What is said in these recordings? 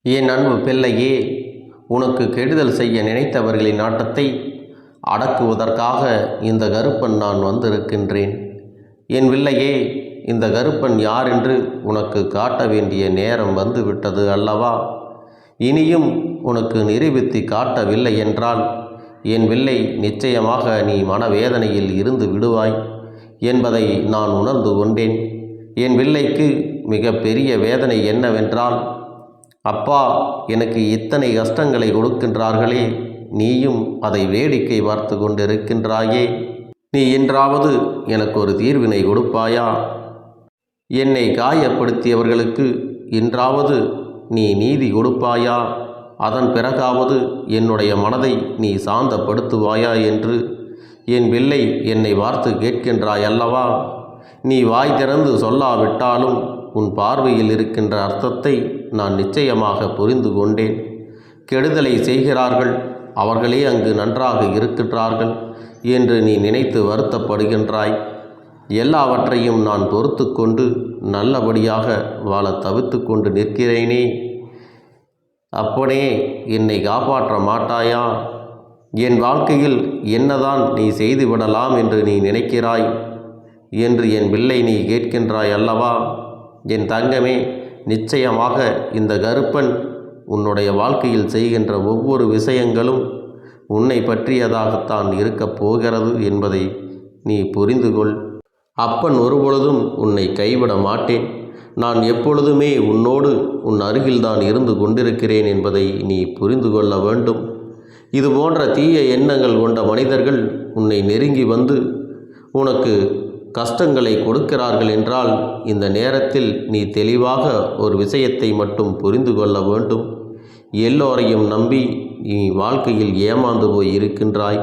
என் அன்பு பிள்ளையே, உனக்கு கெடுதல் செய்ய நினைத்தவர்களின் நாட்டத்தை அடக்குவதற்காக இந்த கருப்பன் நான் வந்திருக்கின்றேன். என் பிள்ளையே, இந்த கருப்பன் யார் என்று உனக்கு காட்ட வேண்டிய நேரம் வந்துவிட்டது அல்லவா? இனியும் உனக்கு நிரூபித்து காட்டவில்லை என்றால் என் பிள்ளை, நிச்சயமாக நீ மனவேதனையில் இருந்து விடுவாய் என்பதை நான் உணர்ந்து கொண்டேன். என் பிள்ளைக்கு மிக பெரிய வேதனை என்னவென்றால், அப்பா, எனக்கு இத்தனை கஷ்டங்களை கொடுக்கின்றார்களே, நீயும் அதை வேடிக்கை பார்த்து கொண்டிருக்கின்றாயே. நீ என்றாவது எனக்கு ஒரு தீர்வினை கொடுப்பாயா? என்னை காயப்படுத்தியவர்களுக்கு இன்றாவது நீ நீதி கொடுப்பாயா? அதன் பிறகாவது என்னுடைய மனதை நீ சாந்தப்படுத்துவாயா என்று என் பிள்ளை என்னை பார்த்து கேட்கின்றாய் அல்லவா? நீ வாய் திறந்து சொல்லாவிட்டாலும் உன் பார்வையில் இருக்கின்ற அர்த்தத்தை நான் நிச்சயமாக புரிந்து கொண்டேன். கெடுதலை செய்கிறார்கள், அவர்களே அங்கு நன்றாக இருக்கின்றார்கள் என்று நீ நினைத்து வருத்தப்படுகின்றாய். எல்லாவற்றையும் நான் பொறுத்து கொண்டு நல்லபடியாக வாழ தவித்து கொண்டு நிற்கிறேனே. அப்பனே, என்னை காப்பாற்ற மாட்டாயா? என் வாழ்க்கையில் என்னதான் நீ செய்துவிடலாம் என்று நீ நினைக்கிறாய் என்று என் பிள்ளை நீ கேட்கின்றாய் அல்லவா? என் தங்கமே, நிச்சயமாக இந்த கருப்பன் உன்னுடைய வாழ்க்கையில் செய்கின்ற ஒவ்வொரு விஷயங்களும் உன்னை பற்றியதாகத்தான் இருக்கப் போகிறது என்பதை நீ புரிந்து கொள். அப்பன் ஒருபொழுதும் உன்னை கைவிட மாட்டேன். நான் எப்பொழுதுமே உன்னோடு உன் அருகில்தான் இருந்து கொண்டிருக்கிறேன் என்பதை நீ புரிந்து கொள்ள வேண்டும். இது போன்ற தீய எண்ணங்கள் கொண்ட மனிதர்கள் உன்னை நெருங்கி வந்து உனக்கு கஷ்டங்களை கொடுக்கிறார்கள் என்றால் இந்த நேரத்தில் நீ தெளிவாக ஒரு விஷயத்தை மட்டும் புரிந்து கொள்ள வேண்டும். எல்லோரையும் நம்பி நீ வாழ்க்கையில் ஏமாந்து போய் இருக்கின்றாய்.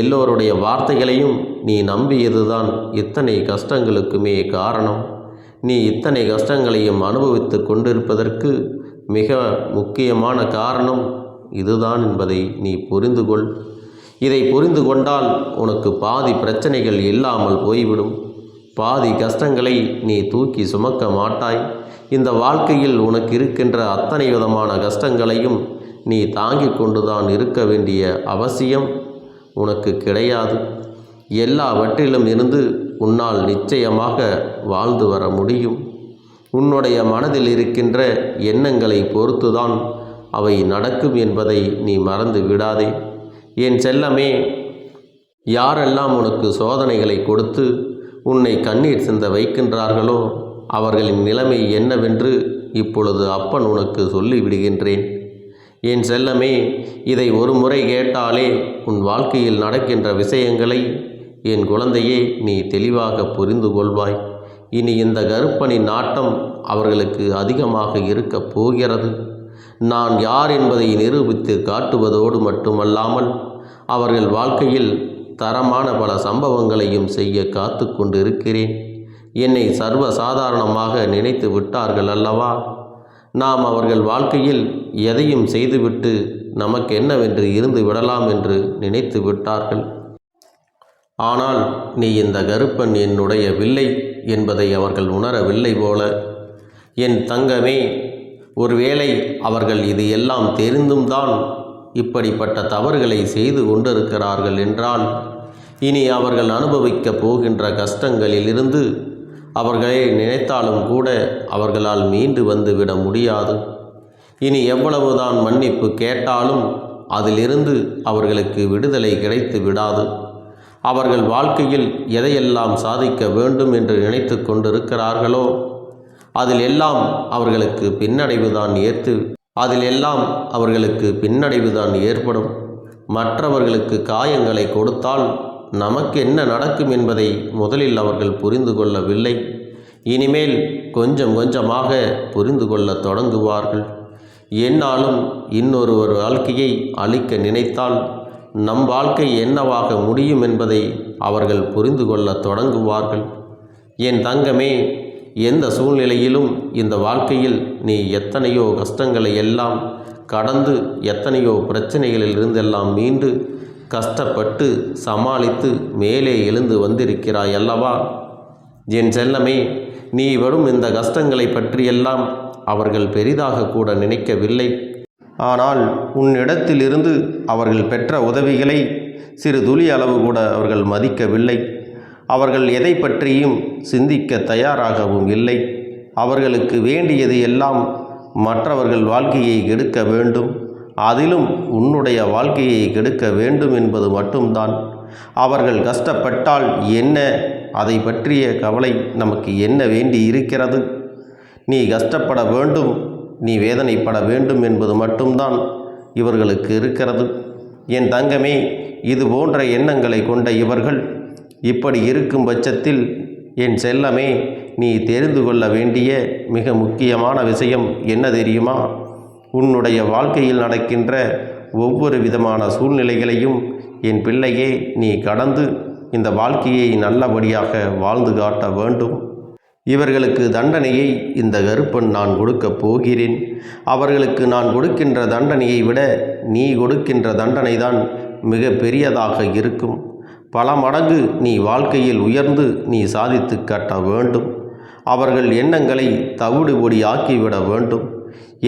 எல்லோருடைய வார்த்தைகளையும் நீ நம்பியதுதான் இத்தனை கஷ்டங்களுக்குமே காரணம். நீ இத்தனை கஷ்டங்களையும் அனுபவித்து கொண்டிருப்பதற்கு மிக முக்கியமான காரணம் இதுதான் என்பதை நீ புரிந்து கொள். இதை புரிந்து கொண்டால் உனக்கு பாதி பிரச்சனைகள் இல்லாமல் போய்விடும். பாதி கஷ்டங்களை நீ தூக்கி சுமக்க மாட்டாய். இந்த வாழ்க்கையில் உனக்கு இருக்கின்ற அத்தனை விதமான கஷ்டங்களையும் நீ தாங்கிக் கொண்டுதான் இருக்க வேண்டிய அவசியம் உனக்கு கிடையாது. எல்லாவற்றிலும் இருந்து உன்னால் நிச்சயமாக வாழ்ந்து வர முடியும். உன்னுடைய மனதில் இருக்கின்ற எண்ணங்களை பொறுத்துதான் அவை நடக்கும் என்பதை நீ மறந்து விடாதே. என் செல்லமே, யாரெல்லாம் உனக்கு சோதனைகளை கொடுத்து உன்னை கண்ணீர் சிந்த வைக்கின்றார்களோ அவர்களின் நிலைமை என்னவென்று இப்பொழுது அப்பன் உனக்கு சொல்லிவிடுகின்றேன். என் செல்லமே, இதை ஒரு முறை கேட்டாலே உன் வாழ்க்கையில் நடக்கின்ற விஷயங்களை என் குழந்தையே நீ தெளிவாக புரிந்து கொள்வாய். இனி இந்த கருப்பனின் நாட்டம் அவர்களுக்கு அதிகமாக இருக்கப் போகிறது. நான் யார் என்பதை நிரூபித்து காட்டுவதோடு மட்டுமல்லாமல் அவர்கள் வாழ்க்கையில் தரமான பல சம்பவங்களையும் செய்ய காத்து கொண்டிருக்கிறேன். என்னை சர்வ சாதாரணமாக நினைத்து விட்டார்கள் அல்லவா? நாம் அவர்கள் வாழ்க்கையில் எதையும் செய்துவிட்டு நமக்கு என்னவென்று இருந்து விடலாம் என்று நினைத்து விட்டார்கள். ஆனால் நீ இந்த கருப்பன் என்னுடைய வில்லை என்பதை அவர்கள் உணரவில்லை போல. என் தங்கமே, ஒருவேளை அவர்கள் இது எல்லாம் தெரிந்தும் தான் இப்படிப்பட்ட தவறுகளை செய்து கொண்டிருக்கிறார்கள் என்றால் இனி அவர்கள் அனுபவிக்கப் போகின்ற கஷ்டங்களிலிருந்து அவர்களே நினைத்தாலும் கூட அவர்களால் மீண்டு வந்துவிட முடியாது. இனி எவ்வளவுதான் மன்னிப்பு கேட்டாலும் அதிலிருந்து அவர்களுக்கு விடுதலை கிடைத்து விடாது. அவர்கள் வாழ்க்கையில் எதையெல்லாம் சாதிக்க வேண்டும் என்று நினைத்து கொண்டிருக்கிறார்களோ அதில் எல்லாம் அவர்களுக்கு பின்னடைவுதான் ஏற்படும். மற்றவர்களுக்கு காயங்களை கொடுத்தால் நமக்கு என்ன நடக்கும் என்பதை முதலில் அவர்கள் புரிந்து கொள்ளவில்லை. இனிமேல் கொஞ்சம் கொஞ்சமாக புரிந்து கொள்ள தொடங்குவார்கள். என்னாலும் இன்னொரு வாழ்க்கையை அழிக்க நினைத்தால் நம் வாழ்க்கை என்னவாக முடியும் என்பதை அவர்கள் புரிந்து கொள்ள தொடங்குவார்கள். என் தங்கமே, எந்த சூழ்நிலையிலும் இந்த வாழ்க்கையில் நீ எத்தனையோ கஷ்டங்களை எல்லாம் கடந்து எத்தனையோ பிரச்சனைகளில் இருந்தெல்லாம் மீண்டு கஷ்டப்பட்டு சமாளித்து மேலே எழுந்து வந்திருக்கிறாய் அல்லவா? என் செல்லமே, நீ வரும் இந்த கஷ்டங்களை பற்றியெல்லாம் அவர்கள் பெரிதாக கூட நினைக்கவில்லை. ஆனால் உன்னிடத்திலிருந்து அவர்கள் பெற்ற உதவிகளை சிறு துளி அளவு கூட அவர்கள் மதிக்கவில்லை. அவர்கள் எதை பற்றியும் சிந்திக்க தயாராகவும் இல்லை. அவர்களுக்கு வேண்டியது எல்லாம் மற்றவர்கள் வாழ்க்கையை கெடுக்க வேண்டும், அதிலும் உன்னுடைய வாழ்க்கையை கெடுக்க வேண்டும் என்பது மட்டும்தான். அவர்கள் கஷ்டப்பட்டால் என்ன, அதை பற்றிய கவலை நமக்கு என்ன வேண்டி இருக்கிறது? நீ கஷ்டப்பட வேண்டும், நீ வேதனைப்பட வேண்டும் என்பது மட்டும்தான் இவர்களுக்கு இருக்கிறது. என் தங்கமே, இது போன்ற எண்ணங்களை கொண்ட இவர்கள் இப்படி இருக்கும் பட்சத்தில் என் செல்லமே, நீ தெரிந்து கொள்ள வேண்டிய மிக முக்கியமான விஷயம் என்ன தெரியுமா? உன்னுடைய வாழ்க்கையில் நடக்கின்ற ஒவ்வொரு விதமான சூழ்நிலைகளையும் என் பிள்ளையே நீ கடந்து இந்த வாழ்க்கையை நல்லபடியாக வாழ்ந்து காட்ட வேண்டும். இவர்களுக்கு தண்டனையை இந்த கருப்பன் நான் கொடுக்கப் போகிறேன். அவர்களுக்கு நான் கொடுக்கின்ற தண்டனையை விட நீ கொடுக்கின்ற தண்டனை தான் மிக பெரியதாக இருக்கும். பல மடங்கு நீ வாழ்க்கையில் உயர்ந்து நீ சாதித்து காட்ட வேண்டும். அவர்கள் எண்ணங்களை தவிடுபொடி ஆக்கிவிட வேண்டும்.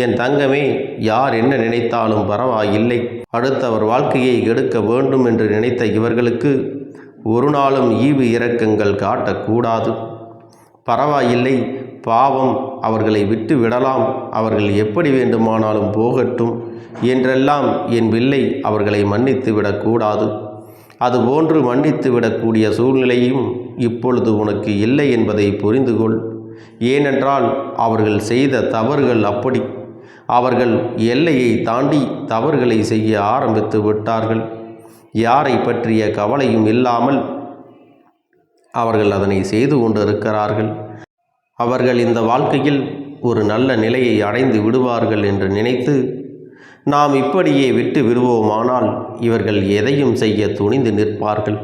என் தங்கமே, யார் என்ன நினைத்தாலும் பரவாயில்லை. அடுத்தவர் வாழ்க்கையை கெடுக்க வேண்டும் என்று நினைத்த இவர்களுக்கு ஒரு நாளும் ஈவு இரக்கங்கள் காட்டக்கூடாது. பரவாயில்லை, பாவம், அவர்களை விட்டு விடலாம், அவர்கள் எப்படி வேண்டுமானாலும் போகட்டும் என்றெல்லாம் என் பிள்ளை அவர்களை மன்னித்து விடக்கூடாது. அதுபோன்று மன்னித்து விடக்கூடிய சூழ்நிலையும் இப்பொழுது உனக்கு இல்லை என்பதை புரிந்து கொள். ஏனென்றால் அவர்கள் செய்த தவறுகள் அப்படி. அவர்கள் எல்லையை தாண்டி தவறுகளை செய்ய ஆரம்பித்து விட்டார்கள். யாரை பற்றிய கவலையும் இல்லாமல் அவர்கள் அதனை செய்து கொண்டிருக்கிறார்கள். அவர்கள் இந்த வாழ்க்கையில் ஒரு நல்ல நிலையை அடைந்து விடுவார்கள் என்று நினைத்து நாம் இப்படியே விட்டு விடுவோமானால் இவர்கள் எதையும் செய்ய துணிந்து நிற்பார்கள்.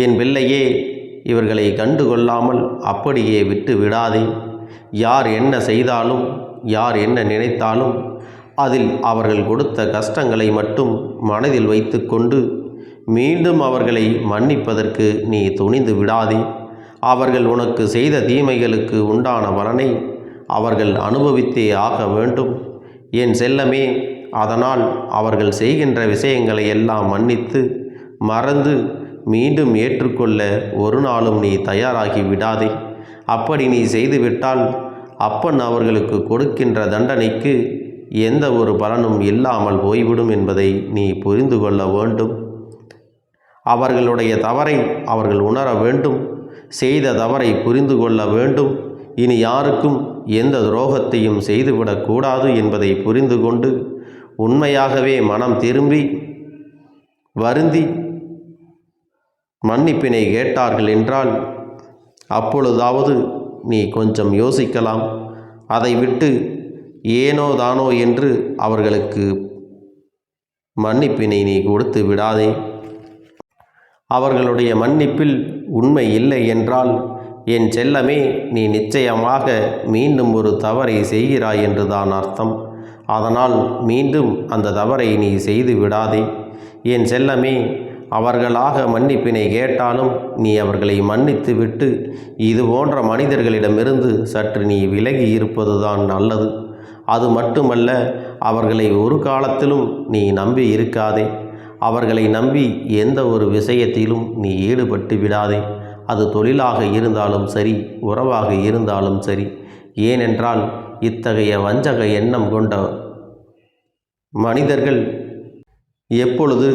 என் பிள்ளையே, இவர்களை கண்டுகொள்ளாமல் அப்படியே விட்டு விடாதே. யார் என்ன செய்தாலும், யார் என்ன நினைத்தாலும் அதில் அவர்கள் கொடுத்த கஷ்டங்களை மட்டும் மனதில் வைத்து கொண்டு மீண்டும் அவர்களை மன்னிப்பதற்கு நீ துணிந்து விடாதே. அவர்கள் உனக்கு செய்த தீமைகளுக்கு உண்டான பலனை அவர்கள் அனுபவித்தே ஆக வேண்டும் என் செல்லமே. அதனால் அவர்கள் செய்கின்ற விஷயங்களை எல்லாம் மன்னித்து மறந்து மீண்டும் ஏற்றுக்கொள்ள ஒரு நாளும் நீ தயாராகி விடாதே. அப்படி நீ செய்துவிட்டால் அப்பன் அவர்களுக்கு கொடுக்கின்ற தண்டனைக்கு எந்த ஒரு பலனும் இல்லாமல் போய்விடும் என்பதை நீ புரிந்து கொள்ள வேண்டும். அவர்களுடைய தவறை அவர்கள் உணர வேண்டும். செய்த தவறை புரிந்து கொள்ள வேண்டும். இனி யாருக்கும் எந்த துரோகத்தையும் செய்துவிடக்கூடாது என்பதை புரிந்து கொண்டு உண்மையாகவே மனம் திரும்பி வருந்தி மன்னிப்பினை கேட்டார்கள் என்றால் அப்பொழுதாவது நீ கொஞ்சம் யோசிக்கலாம். அதை விட்டு ஏனோ தானோ என்று அவர்களுக்கு மன்னிப்பினை நீ கொடுத்து விடாதே. அவர்களுடைய மன்னிப்பில் உண்மை இல்லை என்றால் என் செல்லமே, நீ நிச்சயமாக மீண்டும் ஒரு தவறை செய்கிறாய் என்றுதான் அர்த்தம். அதனால் மீண்டும் அந்த தவறை நீ செய்து விடாதே. என் செல்லமே, அவர்களாக மன்னிப்பினை கேட்டாலும் நீ அவர்களை மன்னித்து விட்டு இது போன்ற மனிதர்களிடமிருந்து சற்று நீ விலகி இருப்பதுதான் நல்லது. அது மட்டுமல்ல, அவர்களை ஒரு காலத்திலும் நீ நம்பி இருக்காதே. அவர்களை நம்பி எந்த ஒரு விஷயத்திலும் நீ ஈடுபட்டு விடாதே. அது தொழிலாக இருந்தாலும் சரி, உறவாக இருந்தாலும் சரி. ஏனென்றால் இத்தகைய வஞ்சக எண்ணம் கொண்ட மனிதர்கள் எப்பொழுது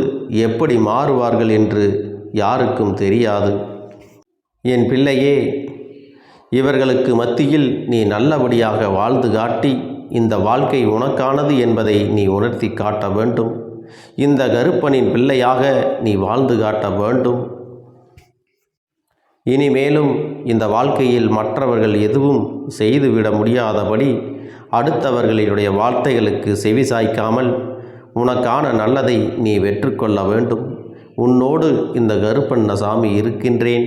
எப்படி மாறுவார்கள் என்று யாருக்கும் தெரியாது. என் பிள்ளையே, இவர்களுக்கு மத்தியில் நீ நல்லபடியாக வாழ்ந்து காட்டி இந்த வாழ்க்கை உனக்கானது என்பதை நீ உணர்த்தி காட்ட வேண்டும். இந்த கருப்பனின் பிள்ளையாக நீ வாழ்ந்து காட்ட வேண்டும். இனிமேலும் இந்த வாழ்க்கையில் மற்றவர்கள் எதுவும் செய்துவிட முடியாதபடி அடுத்தவர்களுடைய வார்த்தைகளுக்கு செவி சாய்க்காமல் உனக்கான நல்லதை நீ வெற்றுக்கொள்ள வேண்டும். உன்னோடு இந்த கருப்பண்ணசாமி இருக்கின்றேன்.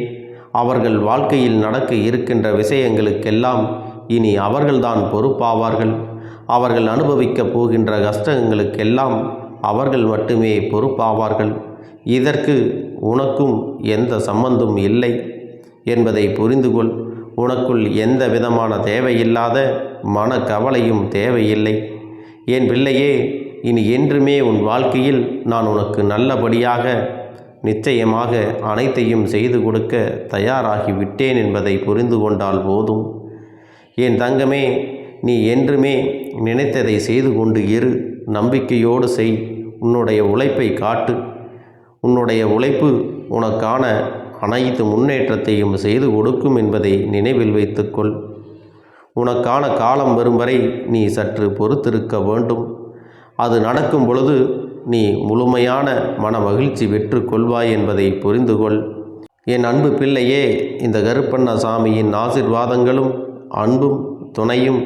அவர்கள் வாழ்க்கையில் நடக்க இருக்கின்ற விஷயங்களுக்கெல்லாம் இனி அவர்கள்தான் பொறுப்பாவார்கள். அவர்கள் அனுபவிக்கப் போகின்ற கஷ்டங்களுக்கெல்லாம் அவர்கள் மட்டுமே பொறுப்பாவார்கள். இதற்கு உனக்கும் எந்த சம்பந்தமும் இல்லை என்பதை புரிந்துகொள். உனக்குள் எந்த விதமான தேவையில்லாத மனக்கவலையும் தேவையில்லை. என் பிள்ளையே, இனி என்றுமே உன் வாழ்க்கையில் நான் உனக்கு நல்லபடியாக நிச்சயமாக அனைத்தையும் செய்து கொடுக்க தயாராகி விட்டேன் என்பதை புரிந்து கொண்டால் போதும். என் தங்கமே, நீ என்றுமே நினைத்ததை செய்து கொண்டு இரு. நம்பிக்கையோடு செய். உன்னுடைய உழைப்பை காட்டு. உன்னுடைய உழைப்பு உனக்கான அனைத்து முன்னேற்றத்தையும் செய்து கொடுக்கும் என்பதை நினைவில் வைத்துக்கொள். உனக்கான காலம் வரும் வரை நீ சற்று பொறுத்திருக்க வேண்டும். அது நடக்கும் பொழுது நீ முழுமையான மன மகிழ்ச்சி பெற்று கொள்வாய் என்பதை புரிந்து கொள். என் அன்பு பிள்ளையே, இந்த கருப்பண்ணசாமியின் ஆசீர்வாதங்களும் அன்பும் துணையும்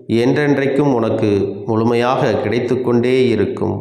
என்றென்றைக்கும் உனக்கு முழுமையாக கிடைத்து கொண்டே இருக்கும்.